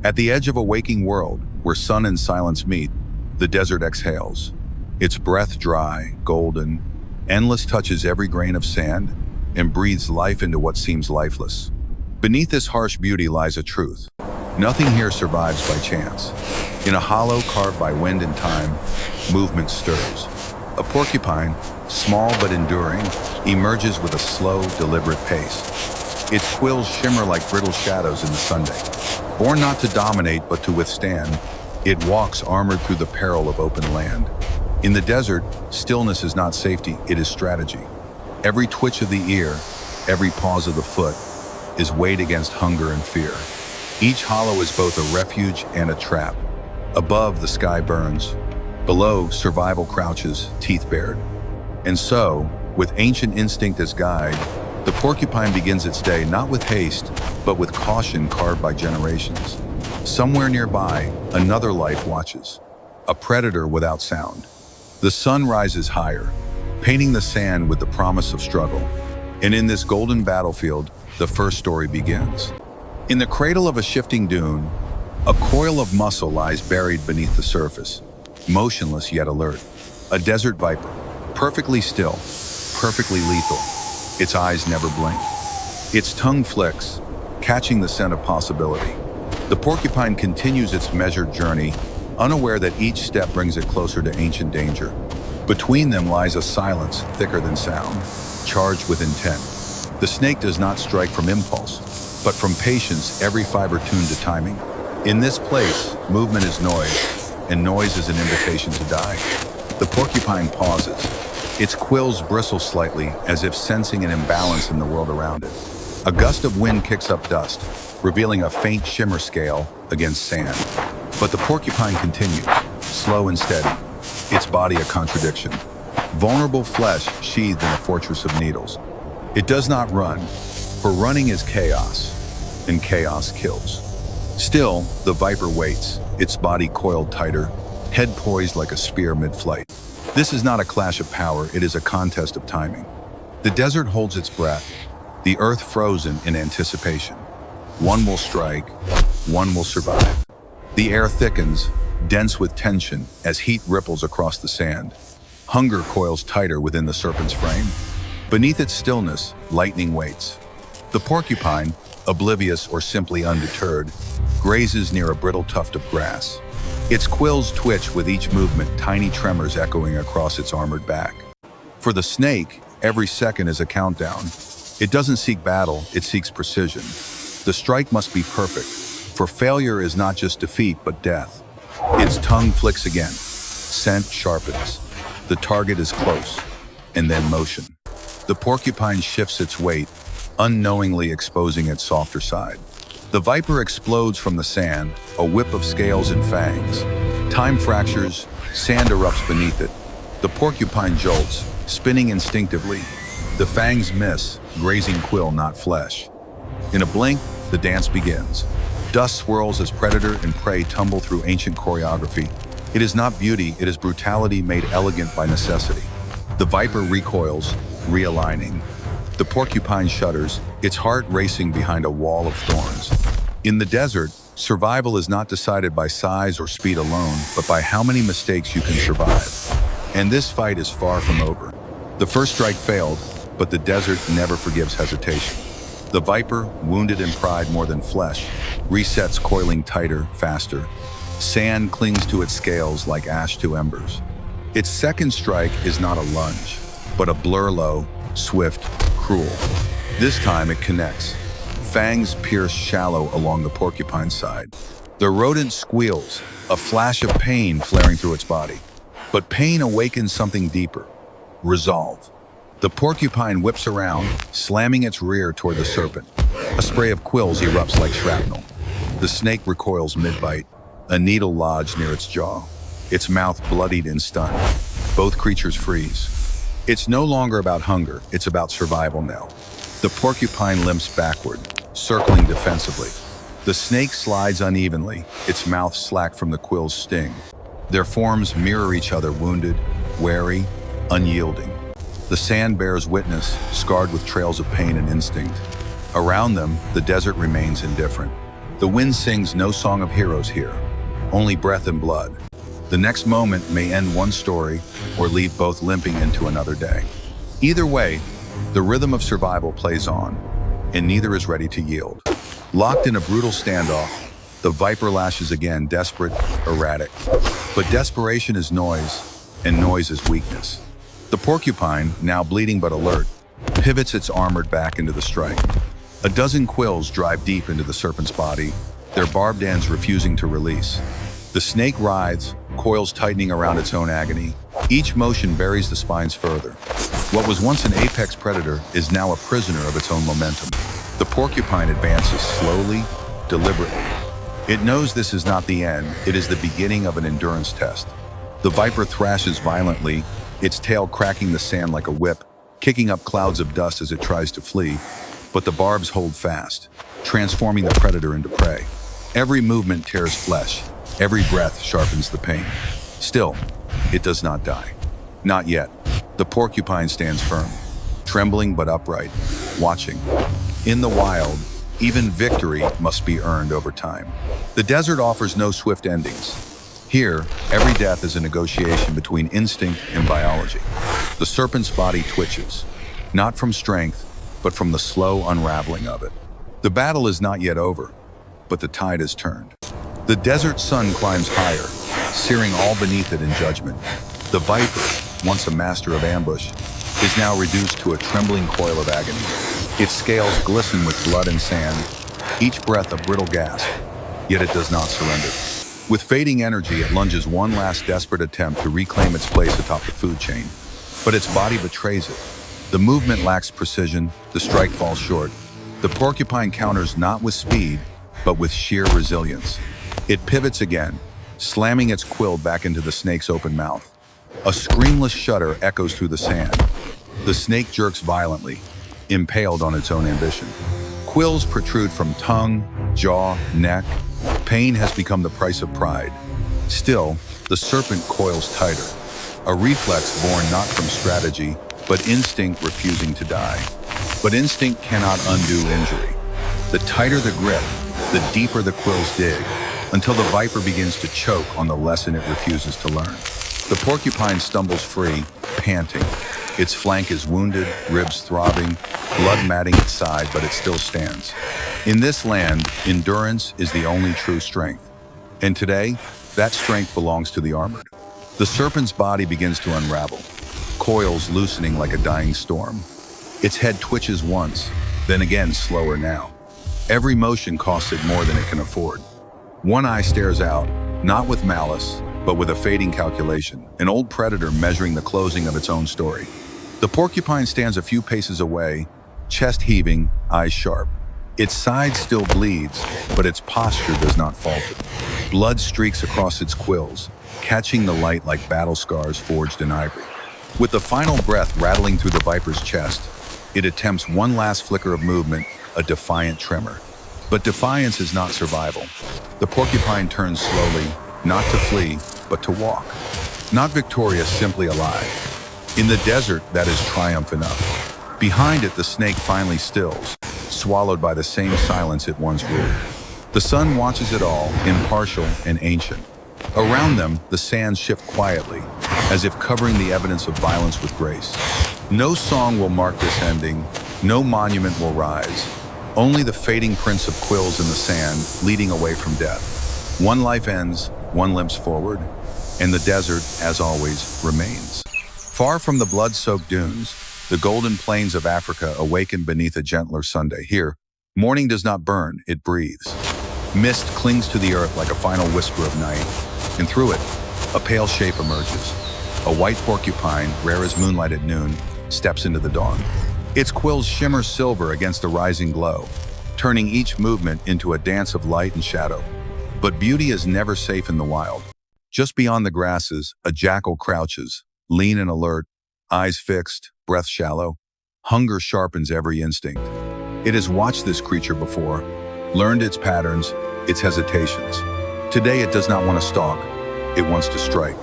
At the edge of a waking world, where sun and silence meet, the desert exhales. Its breath dry, golden, endless touches every grain of sand and breathes life into what seems lifeless. Beneath this harsh beauty lies a truth. Nothing here survives by chance. In a hollow carved by wind and time, movement stirs. A porcupine, small but enduring, emerges with a slow, deliberate pace. Its quills shimmer like brittle shadows in the sunday. Born not to dominate but to withstand, it walks armored through the peril of open land. In the desert, stillness is not safety, it is strategy. Every twitch of the ear, every pause of the foot, is weighed against hunger and fear. Each hollow is both a refuge and a trap. Above, the sky burns. Below, survival crouches, teeth bared. And so, with ancient instinct as guide, the porcupine begins its day not with haste, but with caution carved by generations. Somewhere nearby, another life watches, a predator without sound. The sun rises higher, painting the sand with the promise of struggle. And in this golden battlefield, the first story begins. In the cradle of a shifting dune, a coil of muscle lies buried beneath the surface, motionless yet alert. A desert viper, perfectly still, perfectly lethal. Its eyes never blink. Its tongue flicks, catching the scent of possibility. The porcupine continues its measured journey, unaware that each step brings it closer to ancient danger. Between them lies a silence thicker than sound, charged with intent. The snake does not strike from impulse, but from patience, every fiber tuned to timing. In this place, movement is noise, and noise is an invitation to die. The porcupine pauses. Its quills bristle slightly, as if sensing an imbalance in the world around it. A gust of wind kicks up dust, revealing a faint shimmer scale against sand. But the porcupine continues, slow and steady, its body a contradiction. Vulnerable flesh sheathed in a fortress of needles. It does not run, for running is chaos, and chaos kills. Still, the viper waits, its body coiled tighter, head poised like a spear mid-flight. This is not a clash of power, it is a contest of timing. The desert holds its breath, the earth frozen in anticipation. One will strike, one will survive. The air thickens, dense with tension, as heat ripples across the sand. Hunger coils tighter within the serpent's frame. Beneath its stillness, lightning waits. The porcupine, oblivious or simply undeterred, grazes near a brittle tuft of grass. Its quills twitch with each movement, tiny tremors echoing across its armored back. For the snake, every second is a countdown. It doesn't seek battle, it seeks precision. The strike must be perfect, for failure is not just defeat, but death. Its tongue flicks again. Scent sharpens. The target is close, and then motion. The porcupine shifts its weight, unknowingly exposing its softer side. The viper explodes from the sand, a whip of scales and fangs. Time fractures, sand erupts beneath it. The porcupine jolts, spinning instinctively. The fangs miss, grazing quill, not flesh. In a blink, the dance begins. Dust swirls as predator and prey tumble through ancient choreography. It is not beauty, it is brutality made elegant by necessity. The viper recoils, realigning. The porcupine shudders, its heart racing behind a wall of thorns. In the desert, survival is not decided by size or speed alone, but by how many mistakes you can survive. And this fight is far from over. The first strike failed, but the desert never forgives hesitation. The viper, wounded in pride more than flesh, resets coiling tighter, faster. Sand clings to its scales like ash to embers. Its second strike is not a lunge, but a blur low, swift, cruel. This time it connects. Fangs pierce shallow along the porcupine's side. The rodent squeals, a flash of pain flaring through its body. But pain awakens something deeper. Resolve. The porcupine whips around, slamming its rear toward the serpent. A spray of quills erupts like shrapnel. The snake recoils mid-bite, a needle lodged near its jaw, its mouth bloodied and stunned. Both creatures freeze. It's no longer about hunger, it's about survival now. The porcupine limps backward, circling defensively. The snake slides unevenly, its mouth slack from the quill's sting. Their forms mirror each other, wounded, wary, unyielding. The sand bears witness, scarred with trails of pain and instinct. Around them, the desert remains indifferent. The wind sings no song of heroes here, only breath and blood. The next moment may end one story or leave both limping into another day. Either way, the rhythm of survival plays on, and neither is ready to yield. Locked in a brutal standoff, the viper lashes again, desperate, erratic. But desperation is noise, and noise is weakness. The porcupine, now bleeding but alert, pivots its armored back into the strike. A dozen quills drive deep into the serpent's body, their barbed ends refusing to release. The snake writhes, coils tightening around its own agony. Each motion buries the spines further. What was once an apex predator is now a prisoner of its own momentum. The porcupine advances slowly, deliberately. It knows this is not the end, it is the beginning of an endurance test. The viper thrashes violently, its tail cracking the sand like a whip, kicking up clouds of dust as it tries to flee. But the barbs hold fast, transforming the predator into prey. Every movement tears flesh, every breath sharpens the pain. Still, it does not die. Not yet. The porcupine stands firm, trembling but upright, watching. In the wild, even victory must be earned over time. The desert offers no swift endings. Here, every death is a negotiation between instinct and biology. The serpent's body twitches, not from strength, but from the slow unraveling of it. The battle is not yet over, but the tide has turned. The desert sun climbs higher, searing all beneath it in judgment. The viper, once a master of ambush, is now reduced to a trembling coil of agony. Its scales glisten with blood and sand, each breath a brittle gasp, yet it does not surrender. With fading energy, it lunges one last desperate attempt to reclaim its place atop the food chain. But its body betrays it. The movement lacks precision, the strike falls short. The porcupine counters not with speed, but with sheer resilience. It pivots again, slamming its quill back into the snake's open mouth. A screamless shudder echoes through the sand. The snake jerks violently, impaled on its own ambition. Quills protrude from tongue, jaw, neck. Pain has become the price of pride. Still, the serpent coils tighter, a reflex born not from strategy, but instinct refusing to die. But instinct cannot undo injury. The tighter the grip, the deeper the quills dig, until the viper begins to choke on the lesson it refuses to learn. The porcupine stumbles free, panting. Its flank is wounded, ribs throbbing, blood matting its side, but it still stands. In this land, endurance is the only true strength. And today, that strength belongs to the armored. The serpent's body begins to unravel, coils loosening like a dying storm. Its head twitches once, then again slower now. Every motion costs it more than it can afford. One eye stares out, not with malice, but with a fading calculation, an old predator measuring the closing of its own story. The porcupine stands a few paces away, chest heaving, eyes sharp. Its side still bleeds, but its posture does not falter. Blood streaks across its quills, catching the light like battle scars forged in ivory. With the final breath rattling through the viper's chest, it attempts one last flicker of movement, a defiant tremor. But defiance is not survival. The porcupine turns slowly, not to flee, but to walk. Not victorious, simply alive. In the desert, that is triumph enough. Behind it, the snake finally stills, swallowed by the same silence it once ruled. The sun watches it all, impartial and ancient. Around them, the sands shift quietly, as if covering the evidence of violence with grace. No song will mark this ending, no monument will rise. Only the fading prints of quills in the sand, leading away from death. One life ends, one limps forward, and the desert, as always, remains. Far from the blood-soaked dunes, the golden plains of Africa awaken beneath a gentler Sunday. Here, morning does not burn, it breathes. Mist clings to the earth like a final whisper of night, and through it, a pale shape emerges. A white porcupine, rare as moonlight at noon, steps into the dawn. Its quills shimmer silver against the rising glow, turning each movement into a dance of light and shadow. But beauty is never safe in the wild. Just beyond the grasses, a jackal crouches, lean and alert, eyes fixed, breath shallow. Hunger sharpens every instinct. It has watched this creature before, learned its patterns, its hesitations. Today it does not want to stalk, it wants to strike.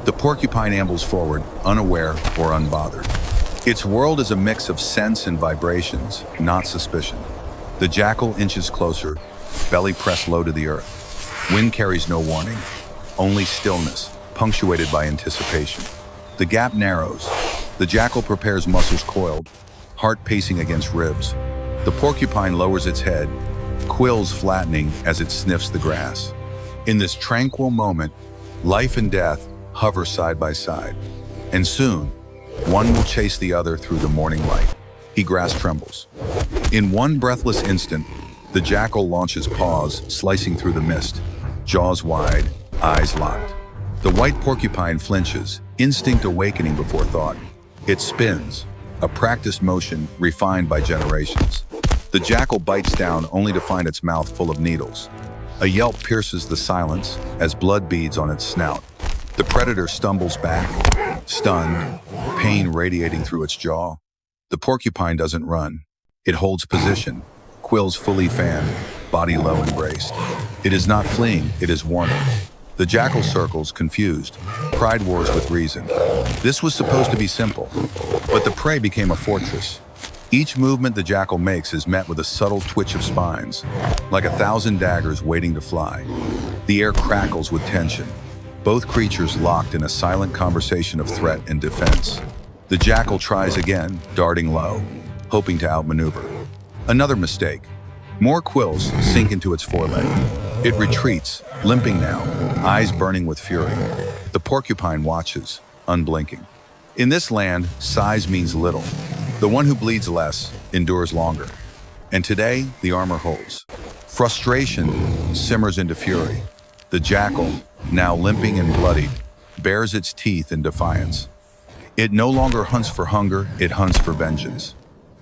The porcupine ambles forward, unaware or unbothered. Its world is a mix of sense and vibrations, not suspicion. The jackal inches closer, belly pressed low to the earth. Wind carries no warning, only stillness, punctuated by anticipation. The gap narrows. The jackal prepares muscles coiled, heart pacing against ribs. The porcupine lowers its head, quills flattening as it sniffs the grass. In this tranquil moment, life and death hover side by side. And soon, one will chase the other through the morning light. He grass trembles. In one breathless instant, the jackal launches paws, slicing through the mist, jaws wide, eyes locked. The white porcupine flinches, instinct awakening before thought. It spins, a practiced motion refined by generations. The jackal bites down only to find its mouth full of needles. A yelp pierces the silence as blood beads on its snout. The predator stumbles back, stunned, pain radiating through its jaw. The porcupine doesn't run. It holds position, quills fully fanned, body low and braced. It is not fleeing, it is warning. The jackal circles, confused, pride wars with reason. This was supposed to be simple, but the prey became a fortress. Each movement the jackal makes is met with a subtle twitch of spines, like 1,000 daggers waiting to fly. The air crackles with tension, both creatures locked in a silent conversation of threat and defense. The jackal tries again, darting low, hoping to outmaneuver. Another mistake. More quills sink into its foreleg. It retreats, limping now, eyes burning with fury. The porcupine watches, unblinking. In this land, size means little. The one who bleeds less endures longer. And today, the armor holds. Frustration simmers into fury. The jackal, now limping and bloodied, bares its teeth in defiance. It no longer hunts for hunger, it hunts for vengeance.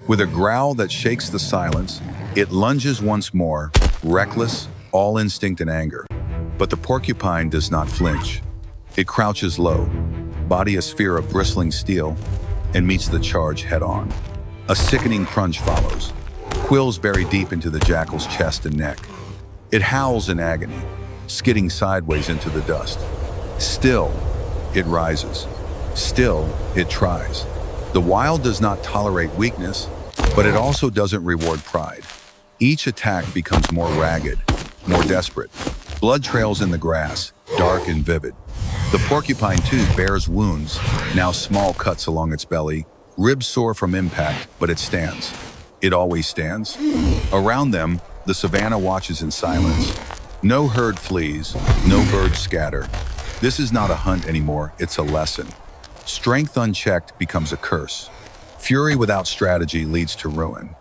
With a growl that shakes the silence, it lunges once more, reckless, all instinct and anger. But the porcupine does not flinch. It crouches low, body a sphere of bristling steel, and meets the charge head-on. A sickening crunch follows, quills bury deep into the jackal's chest and neck. It howls in agony, skidding sideways into the dust. Still, it rises. Still, it tries. The wild does not tolerate weakness, but it also doesn't reward pride. Each attack becomes more ragged, more desperate. Blood trails in the grass, dark and vivid. The porcupine too bears wounds, now small cuts along its belly, ribs sore from impact, but it stands. It always stands. Around them, the savanna watches in silence. No herd flees, no birds scatter. This is not a hunt anymore, it's a lesson. Strength unchecked becomes a curse. Fury without strategy leads to ruin.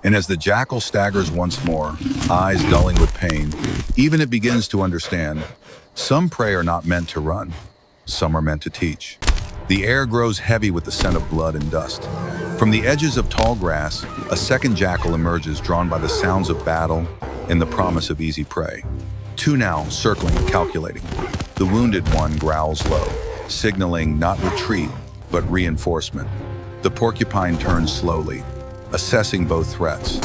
And as the jackal staggers once more, eyes dulling with pain, even it begins to understand. Some prey are not meant to run. Some are meant to teach. The air grows heavy with the scent of blood and dust. From the edges of tall grass, a second jackal emerges, drawn by the sounds of battle and the promise of easy prey. Two now, circling, calculating. The wounded one growls low, signaling not retreat, but reinforcement. The porcupine turns slowly, assessing both threats.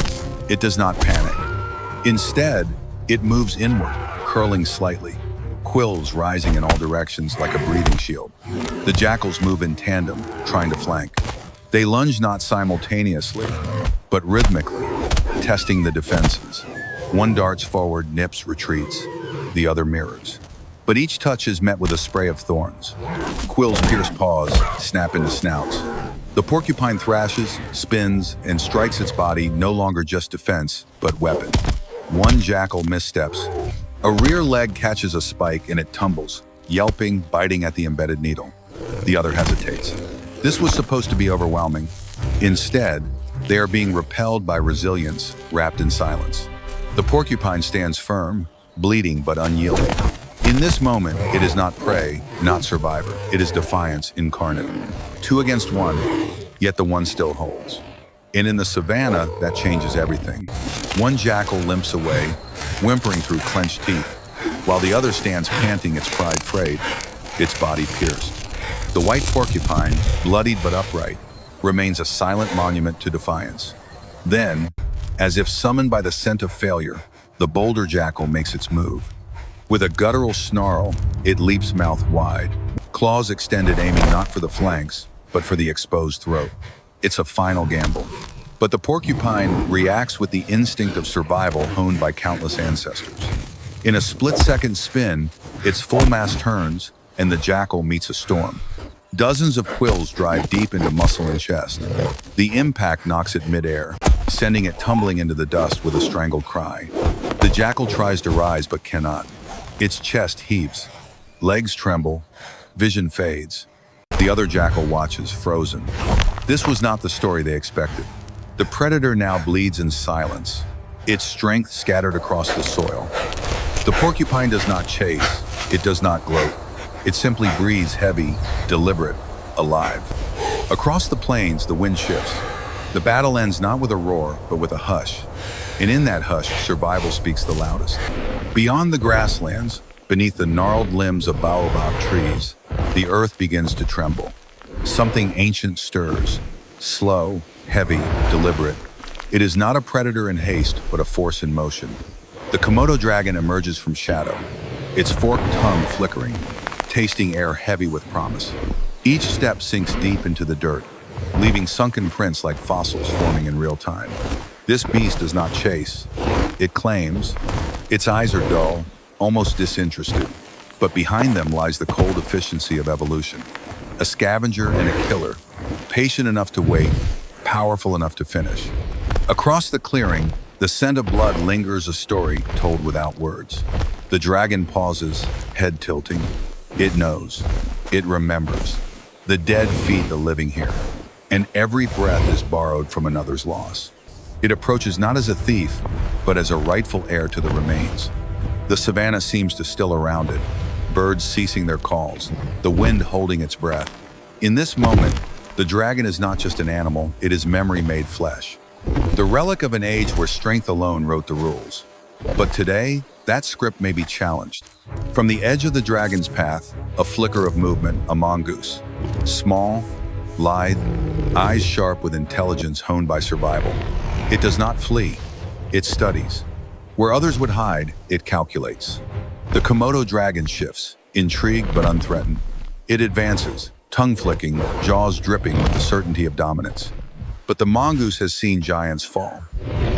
It does not panic. Instead, it moves inward, curling slightly, quills rising in all directions like a breathing shield. The jackals move in tandem, trying to flank. They lunge not simultaneously, but rhythmically, testing the defenses. One darts forward, nips, retreats. The other mirrors. But each touch is met with a spray of thorns. Quills pierce paws, snap into snouts. The porcupine thrashes, spins, and strikes its body, no longer just defense, but weapon. One jackal missteps. A rear leg catches a spike and it tumbles, yelping, biting at the embedded needle. The other hesitates. This was supposed to be overwhelming. Instead, they are being repelled by resilience, wrapped in silence. The porcupine stands firm, bleeding but unyielding. In this moment, it is not prey, not survivor. It is defiance incarnate. 2 against 1, yet the one still holds. And in the savanna, that changes everything. One jackal limps away, whimpering through clenched teeth, while the other stands panting, its pride frayed, its body pierced. The white porcupine, bloodied but upright, remains a silent monument to defiance. Then, as if summoned by the scent of failure, the bolder jackal makes its move. With a guttural snarl, it leaps mouth wide, claws extended, aiming not for the flanks, but for the exposed throat. It's a final gamble. But the porcupine reacts with the instinct of survival honed by countless ancestors. In a split-second spin, its full mass turns, and the jackal meets a storm. Dozens of quills drive deep into muscle and chest. The impact knocks it midair, sending it tumbling into the dust with a strangled cry. The jackal tries to rise but cannot. Its chest heaves. Legs tremble. Vision fades. The other jackal watches, frozen. This was not the story they expected. The predator now bleeds in silence, its strength scattered across the soil. The porcupine does not chase. It does not gloat. It simply breathes heavy, deliberate, alive. Across the plains, the wind shifts. The battle ends not with a roar, but with a hush. And in that hush, survival speaks the loudest. Beyond the grasslands, beneath the gnarled limbs of baobab trees, the earth begins to tremble. Something ancient stirs, slow, heavy, deliberate. It is not a predator in haste, but a force in motion. The Komodo dragon emerges from shadow, its forked tongue flickering, tasting air heavy with promise. Each step sinks deep into the dirt, leaving sunken prints like fossils forming in real time. This beast does not chase. It claims. Its eyes are dull, almost disinterested, but behind them lies the cold efficiency of evolution. A scavenger and a killer, patient enough to wait, powerful enough to finish. Across the clearing, the scent of blood lingers, a story told without words. The dragon pauses, head tilting. It knows. It remembers. The dead feed the living here, and every breath is borrowed from another's loss. It approaches not as a thief, but as a rightful heir to the remains. The savanna seems to still around it, birds ceasing their calls, the wind holding its breath. In this moment, the dragon is not just an animal, it is memory made flesh. The relic of an age where strength alone wrote the rules. But today, that script may be challenged. From the edge of the dragon's path, a flicker of movement, a mongoose. Small, lithe, eyes sharp with intelligence honed by survival. It does not flee, it studies. Where others would hide, it calculates. The Komodo dragon shifts, intrigued but unthreatened. It advances, tongue flicking, jaws dripping with the certainty of dominance. But the mongoose has seen giants fall.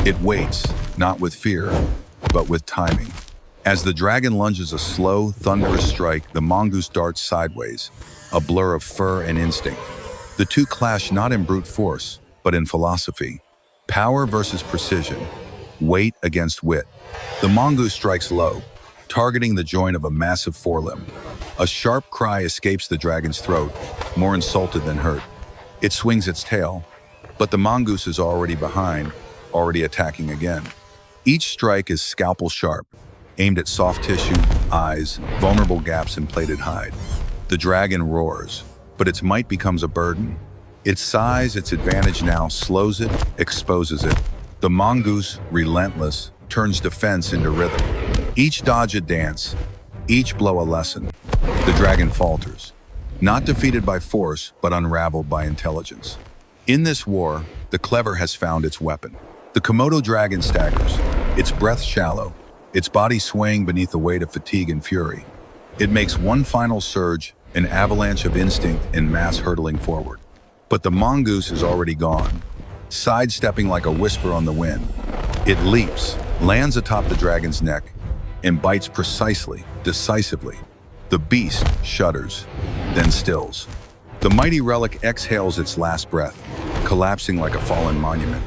It waits, not with fear, but with timing. As the dragon lunges a slow, thunderous strike, the mongoose darts sideways, a blur of fur and instinct. The two clash not in brute force, but in philosophy. Power versus precision, weight against wit. The mongoose strikes low, targeting the joint of a massive forelimb. A sharp cry escapes the dragon's throat, more insulted than hurt. It swings its tail, but the mongoose is already behind, already attacking again. Each strike is scalpel sharp, aimed at soft tissue, eyes, vulnerable gaps in plated hide. The dragon roars, but its might becomes a burden. Its size, its advantage now, slows it, exposes it. The mongoose, relentless, turns defense into rhythm. Each dodge a dance, each blow a lesson. The dragon falters, not defeated by force, but unraveled by intelligence. In this war, the clever has found its weapon. The Komodo dragon staggers, its breath shallow, its body swaying beneath the weight of fatigue and fury. It makes one final surge, an avalanche of instinct and mass hurtling forward. But the mongoose is already gone, sidestepping like a whisper on the wind. It leaps, lands atop the dragon's neck, and bites precisely, decisively. The beast shudders, then stills. The mighty relic exhales its last breath, collapsing like a fallen monument.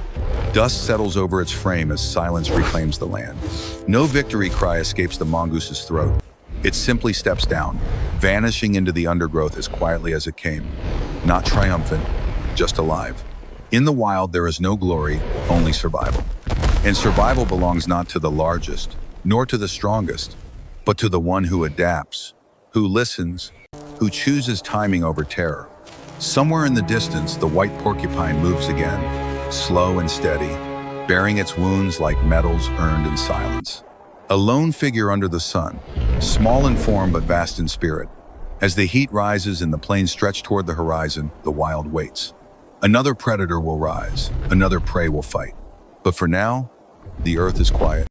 Dust settles over its frame as silence reclaims the land. No victory cry escapes the mongoose's throat. It simply steps down, vanishing into the undergrowth as quietly as it came. Not triumphant, just alive. In the wild, there is no glory, only survival. And survival belongs not to the largest, nor to the strongest, but to the one who adapts, who listens, who chooses timing over terror. Somewhere in the distance, the white porcupine moves again, slow and steady, bearing its wounds like medals earned in silence. A lone figure under the sun, small in form but vast in spirit. As the heat rises and the plains stretch toward the horizon, the wild waits. Another predator will rise, another prey will fight. But for now, the earth is quiet.